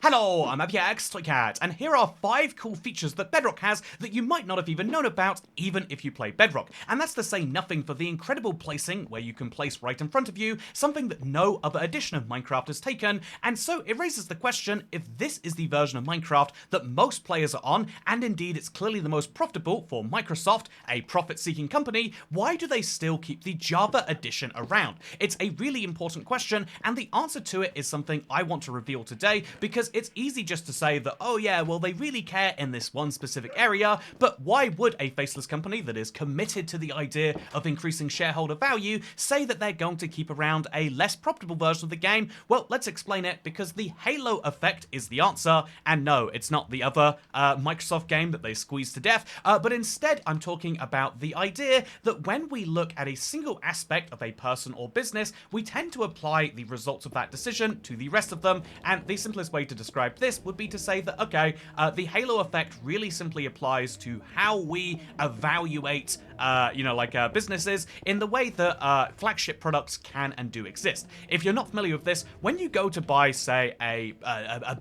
Hello, I'm AbyaXToyCat, and here are 5 cool features that Bedrock has that you might not have even known about, even if you play Bedrock. And that's to say nothing for the incredible placing, where you can place right in front of you, something that no other edition of Minecraft has taken, and so it raises the question, if this is the version of Minecraft that most players are on, and indeed it's clearly the most profitable for Microsoft, a profit-seeking company, why do they still keep the Java edition around? It's a really important question, and the answer to it is something I want to reveal today, because it's easy just to say that, oh yeah, well they really care in this one specific area, but why would a faceless company that is committed to the idea of increasing shareholder value say that they're going to keep around a less profitable version of the game? Well, let's explain it, because the Halo effect is the answer, and no, it's not the other Microsoft game that they squeezed to death, but instead I'm talking about the idea that when we look at a single aspect of a person or business, we tend to apply the results of that decision to the rest of them, and the simplest way to describe this would be to say that, okay, the Halo effect really simply applies to how we evaluate businesses in the way that flagship products can and do exist. If you're not familiar with this, when you go to buy, say, a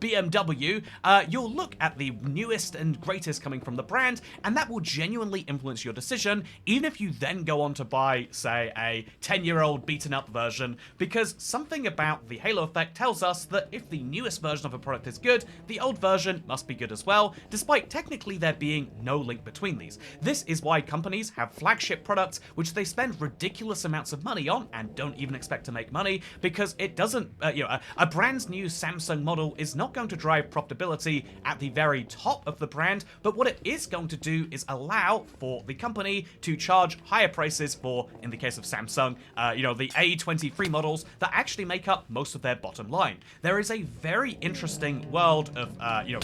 BMW, you'll look at the newest and greatest coming from the brand, and that will genuinely influence your decision, even if you then go on to buy, say, a 10-year-old beaten-up version, because something about the Halo effect tells us that if the newest version of a product is good, the old version must be good as well, despite technically there being no link between these. This is why companies have flagship products which they spend ridiculous amounts of money on and don't even expect to make money, because it doesn't, a brand new Samsung model is not going to drive profitability at the very top of the brand, but what it is going to do is allow for the company to charge higher prices for, in the case of Samsung, the A23 models that actually make up most of their bottom line. There is a very interesting world of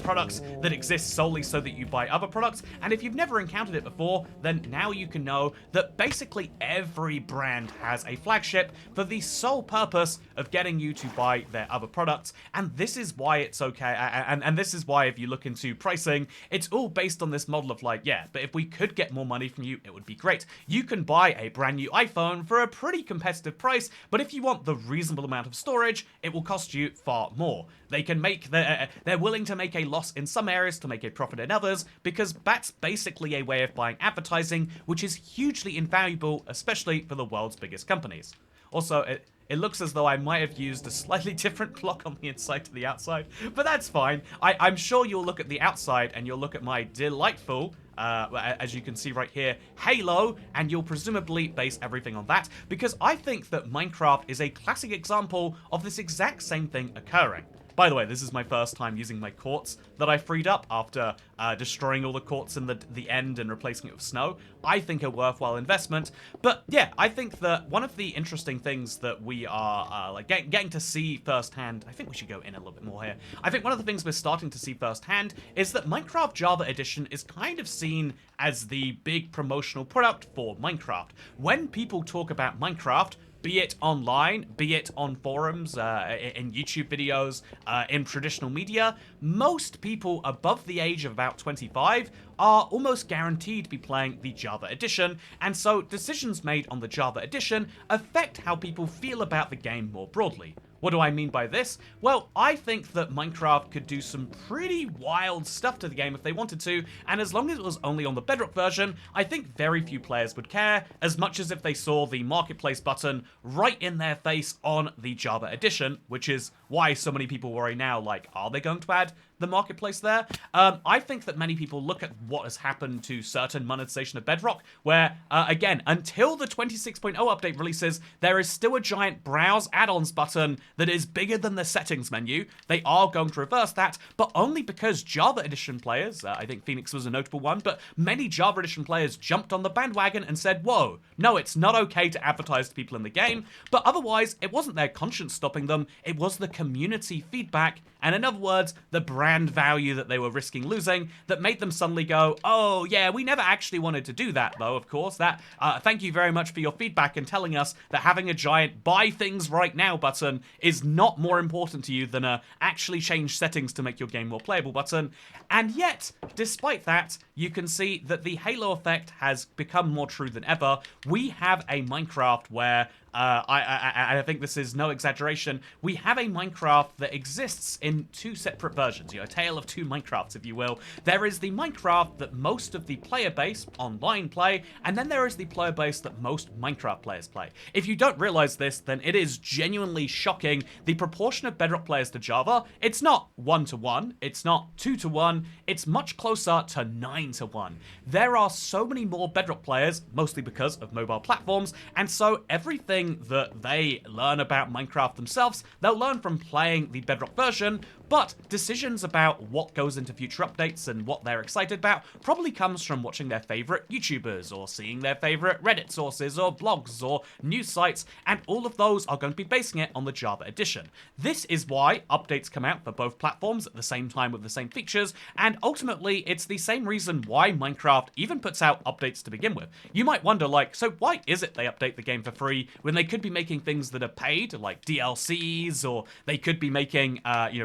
products that exist solely so that you buy other products, and if you've never encountered it before, then now you can know that basically every brand has a flagship for the sole purpose of getting you to buy their other products, and this is why it's okay, and this is why if you look into pricing, it's all based on this model of like, yeah, but if we could get more money from you, it would be great. You can buy a brand new iPhone for a pretty competitive price, but if you want the reasonable amount of storage, it will cost you far more. They can make, they're willing to make a loss in some areas to make a profit in others, because that's basically a way of buying advertising, which is hugely invaluable, especially for the world's biggest companies. Also, it looks as though I might have used a slightly different block on the inside to the outside, but that's fine. I'm sure you'll look at the outside and you'll look at my delightful, as you can see right here, Halo, and you'll presumably base everything on that, because I think that Minecraft is a classic example of this exact same thing occurring. By the way, this is my first time using my quartz that I freed up after destroying all the quartz in the end and replacing it with snow. I think a worthwhile investment. But yeah, I think that one of the interesting things that we are getting to see firsthand, I think we should go in a little bit more here. I think one of the things we're starting to see firsthand is that Minecraft Java Edition is kind of seen as the big promotional product for Minecraft. When people talk about Minecraft, be it online, be it on forums, in YouTube videos, in traditional media, most people above the age of about 25 are almost guaranteed to be playing the Java Edition, and so decisions made on the Java Edition affect how people feel about the game more broadly. What do I mean by this? Well, I think that Minecraft could do some pretty wild stuff to the game if they wanted to, and as long as it was only on the Bedrock version, I think very few players would care, as much as if they saw the Marketplace button right in their face on the Java Edition, which is why so many people worry now, like, are they going to add the Marketplace there? I think that many people look at what has happened to certain monetization of Bedrock, where, again, until the 26.0 update releases, there is still a giant Browse Add-ons button that is bigger than the settings menu. They are going to reverse that, but only because Java Edition players, I think Phoenix was a notable one, but many Java Edition players jumped on the bandwagon and said, whoa, no, it's not okay to advertise to people in the game, but otherwise, it wasn't their conscience stopping them, it was the community feedback, and in other words, the brand value that they were risking losing that made them suddenly go, oh yeah, we never actually wanted to do that though, of course. That thank you very much for your feedback and telling us that having a giant buy things right now button is not more important to you than a actually change settings to make your game more playable button. And yet, despite that, you can see that the Halo effect has become more true than ever. We have a Minecraft where I think this is no exaggeration. We have a Minecraft that exists in two separate versions, a tale of two Minecrafts, if you will. There is the Minecraft that most of the player base online play, and then there is the player base that most Minecraft players play. If you don't realize this, then it is genuinely shocking. The proportion of Bedrock players to Java, it's not 1-to-1, it's not 2-to-1, it's much closer to 9-to-1. There are so many more Bedrock players, mostly because of mobile platforms, and so everything that they learn about Minecraft themselves, they'll learn from playing the Bedrock version, but decisions about what goes into future updates and what they're excited about probably comes from watching their favorite YouTubers or seeing their favorite Reddit sources or blogs or news sites, and all of those are going to be basing it on the Java edition. This is why updates come out for both platforms at the same time with the same features, and ultimately it's the same reason why Minecraft even puts out updates to begin with. You might wonder, like, so why is it they update the game for free when they could be making things that are paid, like DLCs, or they could be making,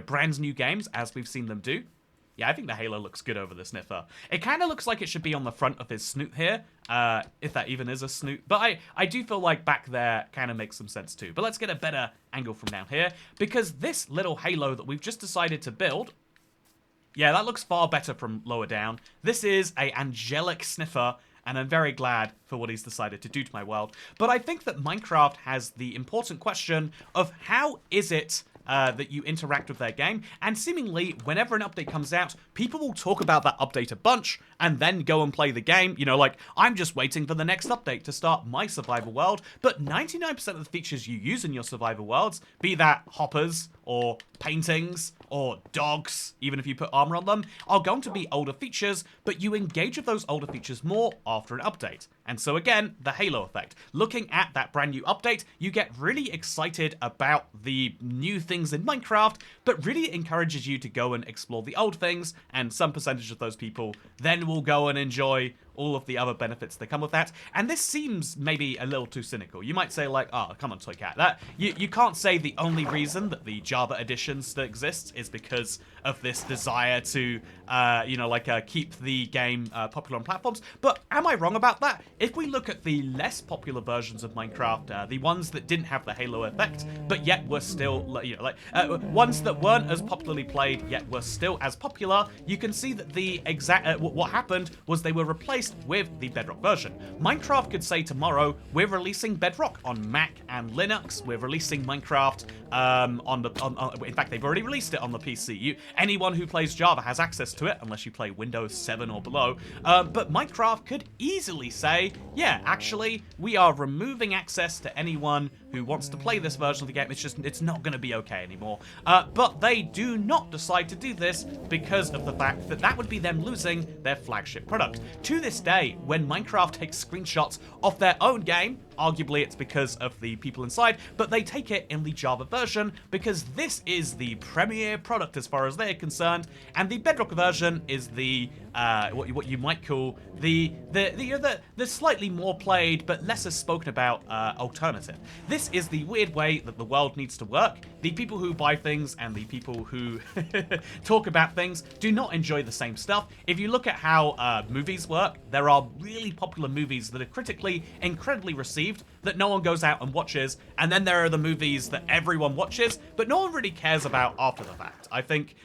brand new games, as we've seen them do? Yeah, I think the halo looks good over the sniffer. It kind of looks like it should be on the front of his snoot here, if that even is a snoot. But I do feel like back there kind of makes some sense too. But let's get a better angle from down here, because this little halo that we've just decided to build, yeah, that looks far better from lower down. This is a angelic sniffer, and I'm very glad for what he's decided to do to my world. But I think that Minecraft has the important question of how is it that you interact with their game, and seemingly whenever an update comes out, people will talk about that update a bunch and then go and play the game. Like, I'm just waiting for the next update to start my survival world, but 99% of the features you use in your survival worlds, be that hoppers or paintings or dogs, even if you put armor on them, are going to be older features, but you engage with those older features more after an update. And so again, the halo effect. Looking at that brand new update, you get really excited about the new things in Minecraft, but really encourages you to go and explore the old things, and some percentage of those people then will go and enjoy all of the other benefits that come with that. And this seems maybe a little too cynical. You might say, like, oh, come on, Toy Cat. That you can't say the only reason that the Java edition still exists is because of this desire to, keep the game popular on platforms. But am I wrong about that? If we look at the less popular versions of Minecraft, the ones that didn't have the halo effect, but yet were still, ones that weren't as popularly played, yet were still as popular, you can see that the exact, what happened was they were replaced with the Bedrock version. Minecraft could say tomorrow, we're releasing Bedrock on Mac and Linux, we're releasing Minecraft in fact, they've already released it on the PC. Anyone who plays Java has access to it, unless you play Windows 7 or below. But Minecraft could easily say, yeah, actually, we are removing access to anyone who wants to play this version of the game. It's not going to be okay anymore. But they do not decide to do this because of the fact that that would be them losing their flagship product. To this day, when Minecraft takes screenshots of their own game, arguably it's because of the people inside, but they take it in the Java version because this is the premier product as far as they're concerned, and the Bedrock version is the what you might call the slightly more played but lesser spoken about alternative. This is the weird way that the world needs to work. The people who buy things and the people who talk about things do not enjoy the same stuff. If you look at how movies work, there are really popular movies that are critically incredibly received that no one goes out and watches, and then there are the movies that everyone watches but no one really cares about after the fact. I think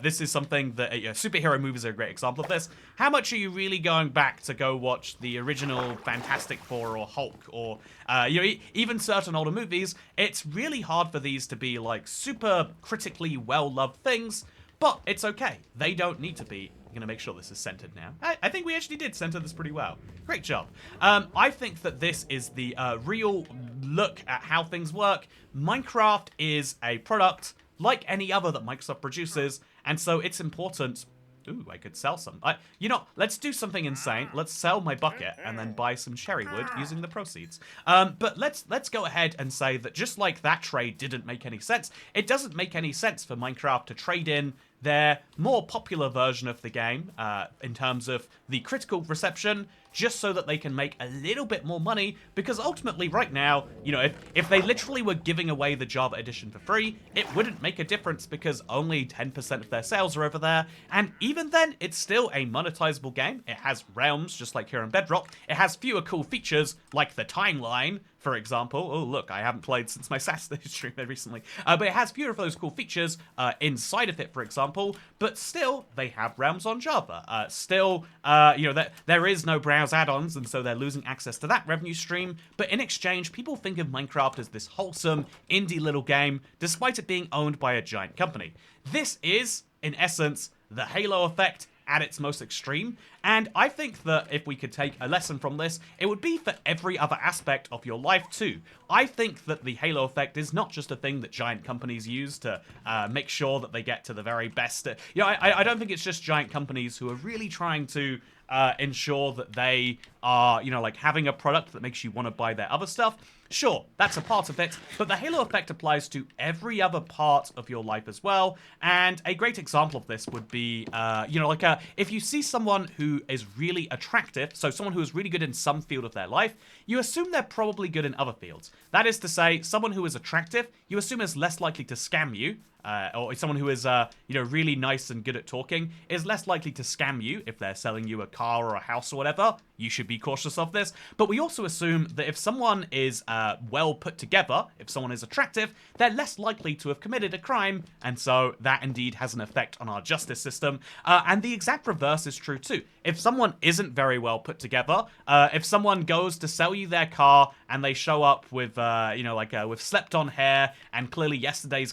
this is something that superhero movies are a great example of this. How much are you really going back to go watch the original Fantastic Four or Hulk or even certain older movies? It's really hard for these to be like super critically well-loved things, but it's okay. They don't need to be. I'm going to make sure this is centered now. I think we actually did center this pretty well. Great job. I think that this is the real look at how things work. Minecraft is a product like any other that Microsoft produces, and so it's important. Ooh, I could sell some. Let's do something insane. Let's sell my bucket and then buy some cherry wood using the proceeds. But let's go ahead and say that just like that trade didn't make any sense, it doesn't make any sense for Minecraft to trade in their more popular version of the game in terms of the critical reception, just so that they can make a little bit more money, because ultimately right now, if they literally were giving away the Java edition for free, it wouldn't make a difference because only 10% of their sales are over there, and even then, it's still a monetizable game. It has realms, just like here in Bedrock. It has fewer cool features, like the timeline, for example. Oh, look, I haven't played since my Saturday stream recently. But it has fewer of those cool features inside of it, for example. But still, they have realms on Java. Still, there is no browse add-ons, and so they're losing access to that revenue stream. But in exchange, people think of Minecraft as this wholesome, indie little game, despite it being owned by a giant company. This is, in essence, the Halo effect at its most extreme, and I think that if we could take a lesson from this, it would be for every other aspect of your life too. I think that the Halo effect is not just a thing that giant companies use to make sure that they get to the very best. I don't think it's just giant companies who are really trying to ensure that they are, like having a product that makes you want to buy their other stuff. Sure, that's a part of it, but the Halo effect applies to every other part of your life as well. And a great example of this would be, if you see someone who is really attractive, so someone who is really good in some field of their life, you assume they're probably good in other fields. That is to say, someone who is attractive, you assume is less likely to scam you. Or someone who is, really nice and good at talking is less likely to scam you if they're selling you a car or a house or whatever. You should be cautious of this. But we also assume that if someone is well put together, if someone is attractive, they're less likely to have committed a crime, and so that indeed has an effect on our justice system. And the exact reverse is true too. If someone isn't very well put together, if someone goes to sell you their car and they show up with, with slept-on hair and clearly yesterday's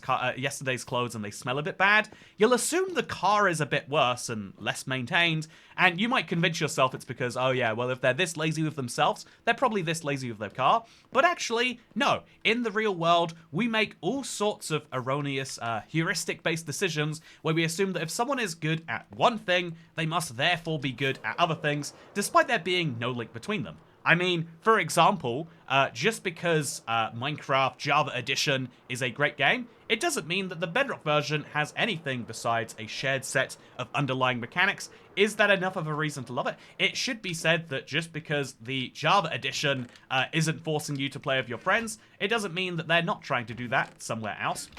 clothes and they smell a bit bad, you'll assume the car is a bit worse and less maintained, and you might convince yourself it's because, oh yeah, well, if they're this lazy with themselves, they're probably this lazy with their car. But actually, no. In the real world, we make all sorts of erroneous heuristic-based decisions where we assume that if someone is good at one thing, they must therefore be good at other things, despite there being no link between them. I mean, for example, just because Minecraft Java Edition is a great game, it doesn't mean that the Bedrock version has anything besides a shared set of underlying mechanics. Is that enough of a reason to love it? It should be said that just because the Java Edition isn't forcing you to play with your friends, it doesn't mean that they're not trying to do that somewhere else.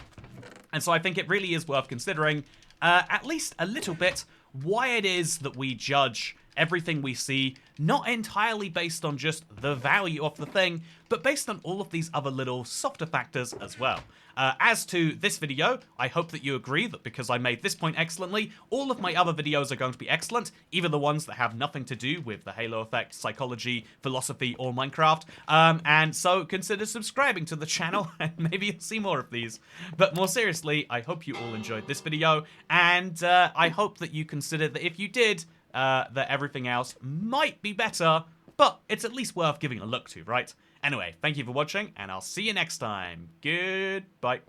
And so I think it really is worth considering, at least a little bit, why it is that we judge everything we see, not entirely based on just the value of the thing, but based on all of these other little softer factors as well. As to this video, I hope that you agree that because I made this point excellently, all of my other videos are going to be excellent, even the ones that have nothing to do with the Halo effect, psychology, philosophy, or Minecraft. And so consider subscribing to the channel, and maybe you'll see more of these. But more seriously, I hope you all enjoyed this video, and I hope that you consider that if you did, that everything else might be better, but it's at least worth giving a look to, right? Anyway, thank you for watching, and I'll see you next time. Goodbye.